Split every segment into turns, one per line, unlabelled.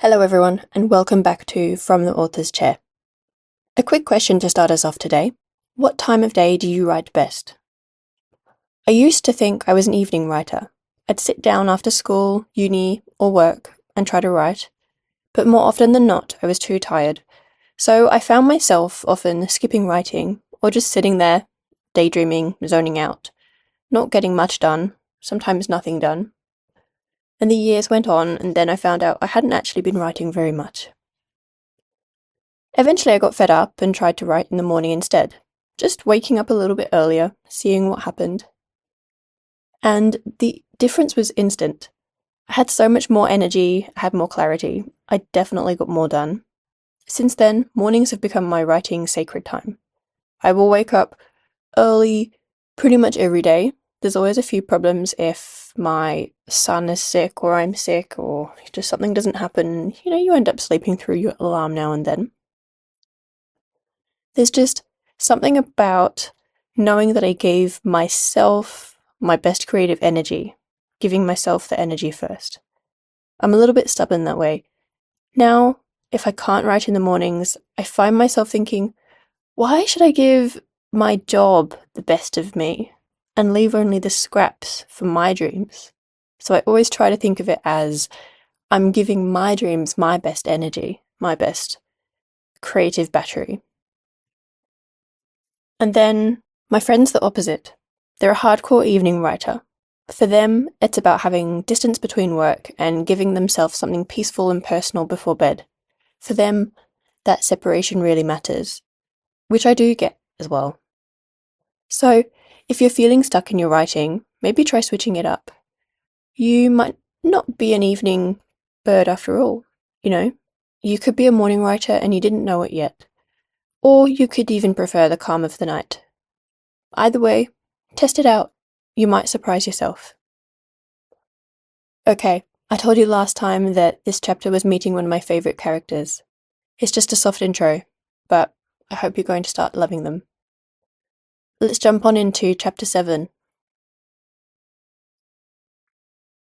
Hello everyone, and welcome back to From the Author's Chair. A quick question to start us off today. What time of day do you write best? I used to think I was an evening writer. I'd sit down after school, uni, or work and try to write, but more often than not I was too tired. So I found myself often skipping writing, or just sitting there, daydreaming, zoning out, not getting much done, sometimes nothing done. And the years went on, and then I found out I hadn't actually been writing very much. Eventually I got fed up and tried to write in the morning instead, just waking up a little bit earlier, seeing what happened. And the difference was instant. I had so much more energy, I had more clarity, I definitely got more done. Since then, mornings have become my writing sacred time. I will wake up early pretty much every day. There's always a few problems if my son is sick or I'm sick or just something doesn't happen. You end up sleeping through your alarm now and then. There's just something about knowing that I gave myself my best creative energy, giving myself the energy first. I'm a little bit stubborn that way. Now, if I can't write in the mornings, I find myself thinking, why should I give my job the best of me and leave only the scraps for my dreams? So I always try to think of it as I'm giving my dreams my best energy, my best creative battery. And then my friend's the opposite. They're a hardcore evening writer. For them, it's about having distance between work and giving themselves something peaceful and personal before bed. For them, that separation really matters, which I do get as well. So, if you're feeling stuck in your writing, maybe try switching it up. You might not be an evening bird after all, You could be a morning writer and you didn't know it yet. Or you could even prefer the calm of the night. Either way, test it out. You might surprise yourself. Okay, I told you last time that this chapter was meeting one of my favourite characters. It's just a soft intro, but I hope you're going to start loving them. Let's jump on into Chapter 7.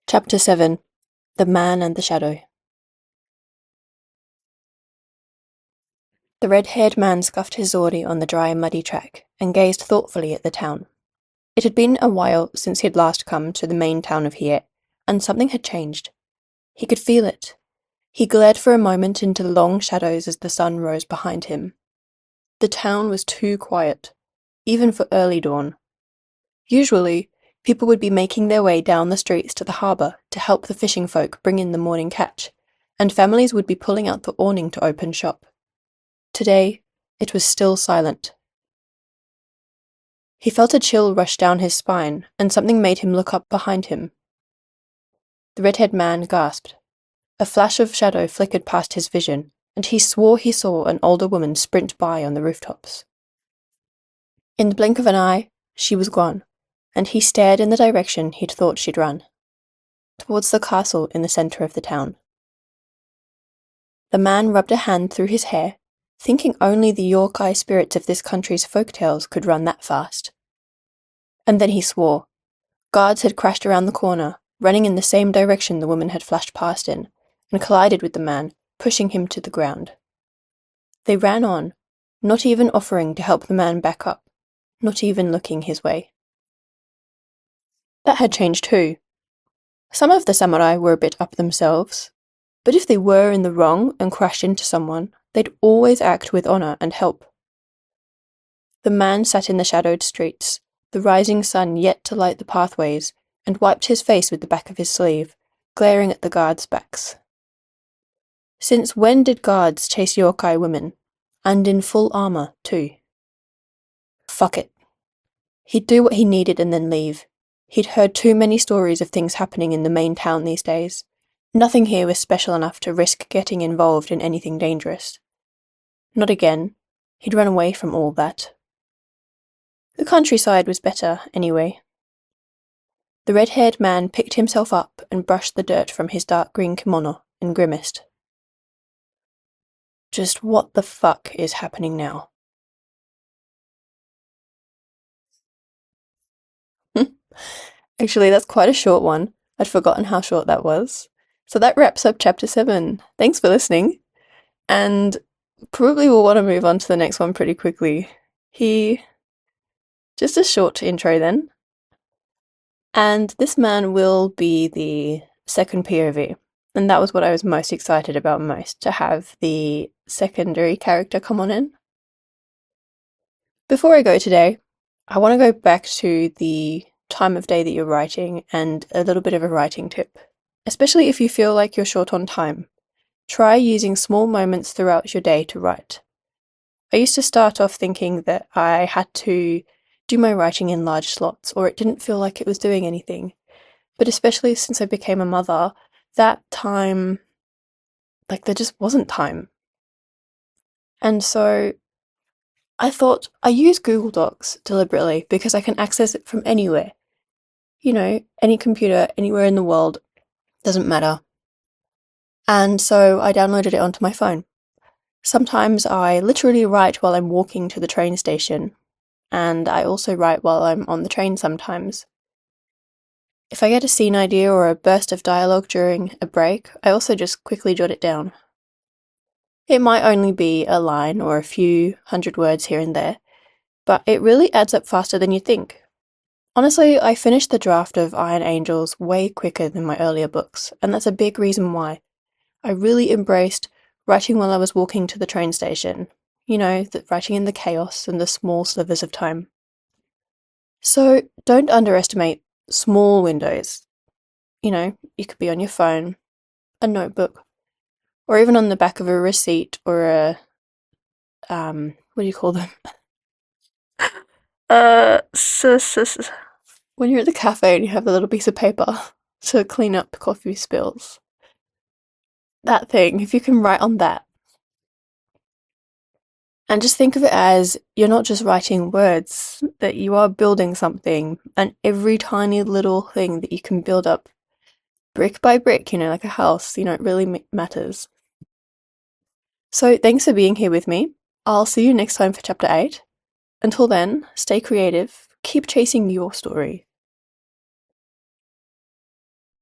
Chapter 7. The Man and the Shadow. The red-haired man scuffed his zordy on the dry, muddy track and gazed thoughtfully at the town. It had been a while since he had last come to the main town of Hiet, and something had changed. He could feel it. He glared for a moment into the long shadows as the sun rose behind him. The town was too quiet, even for early dawn. Usually, people would be making their way down the streets to the harbour to help the fishing folk bring in the morning catch, and families would be pulling out the awning to open shop. Today, it was still silent. He felt a chill rush down his spine, and something made him look up behind him. The red-haired man gasped. A flash of shadow flickered past his vision, and he swore he saw an older woman sprint by on the rooftops. In the blink of an eye, she was gone, and he stared in the direction he'd thought she'd run, towards the castle in the centre of the town. The man rubbed a hand through his hair, thinking only the Yorkshire spirits of this country's folk tales could run that fast. And then he swore. Guards had crashed around the corner, running in the same direction the woman had flashed past in, and collided with the man, pushing him to the ground. They ran on, not even offering to help the man back up, not even looking his way. That had changed too. Some of the samurai were a bit up themselves, but if they were in the wrong and crashed into someone, they'd always act with honour and help. The man sat in the shadowed streets, the rising sun yet to light the pathways, and wiped his face with the back of his sleeve, glaring at the guards' backs. Since when did guards chase yokai women? And in full armour, too. Fuck it. He'd do what he needed and then leave. He'd heard too many stories of things happening in the main town these days. Nothing here was special enough to risk getting involved in anything dangerous. Not again. He'd run away from all that. The countryside was better, anyway. The red-haired man picked himself up and brushed the dirt from his dark green kimono and grimaced. Just what the fuck is happening now? Actually, that's quite a short one. I'd forgotten how short that was. So that wraps up chapter 7. Thanks for listening. And probably will want to move on to the next one pretty quickly. Just a short intro then. And this man will be the second POV. And that was what I was most excited about most, to have the secondary character come on in. Before I go today, I want to go back to the time of day that you're writing and a little bit of a writing tip. Especially if you feel like you're short on time, try using small moments throughout your day to write. I used to start off thinking that I had to do my writing in large slots, or it didn't feel like it was doing anything. But especially since I became a mother, that time, like, there just wasn't time. And so I thought I use Google Docs deliberately because I can access it from anywhere. You know, any computer, anywhere in the world, doesn't matter. And so I downloaded it onto my phone. Sometimes I literally write while I'm walking to the train station, and I also write while I'm on the train sometimes. If I get a scene idea or a burst of dialogue during a break, I also just quickly jot it down. It might only be a line or a few hundred words here and there, but it really adds up faster than you think. Honestly, I finished the draft of Iron Angels way quicker than my earlier books, and that's a big reason why. I really embraced writing while I was walking to the train station. You know, writing in the chaos and the small slivers of time. So don't underestimate small windows. You know, you could be on your phone, a notebook, or even on the back of a receipt or a, what do you call them? Uh, when you're at the cafe and you have a little piece of paper to clean up coffee spills. That thing, if you can write on that. And just think of it as you're not just writing words, that you are building something, and every tiny little thing that you can build up brick by brick, you know, like a house, you know, it really matters. So thanks for being here with me. I'll see you next time for chapter 8. Until then, stay creative, keep chasing your story.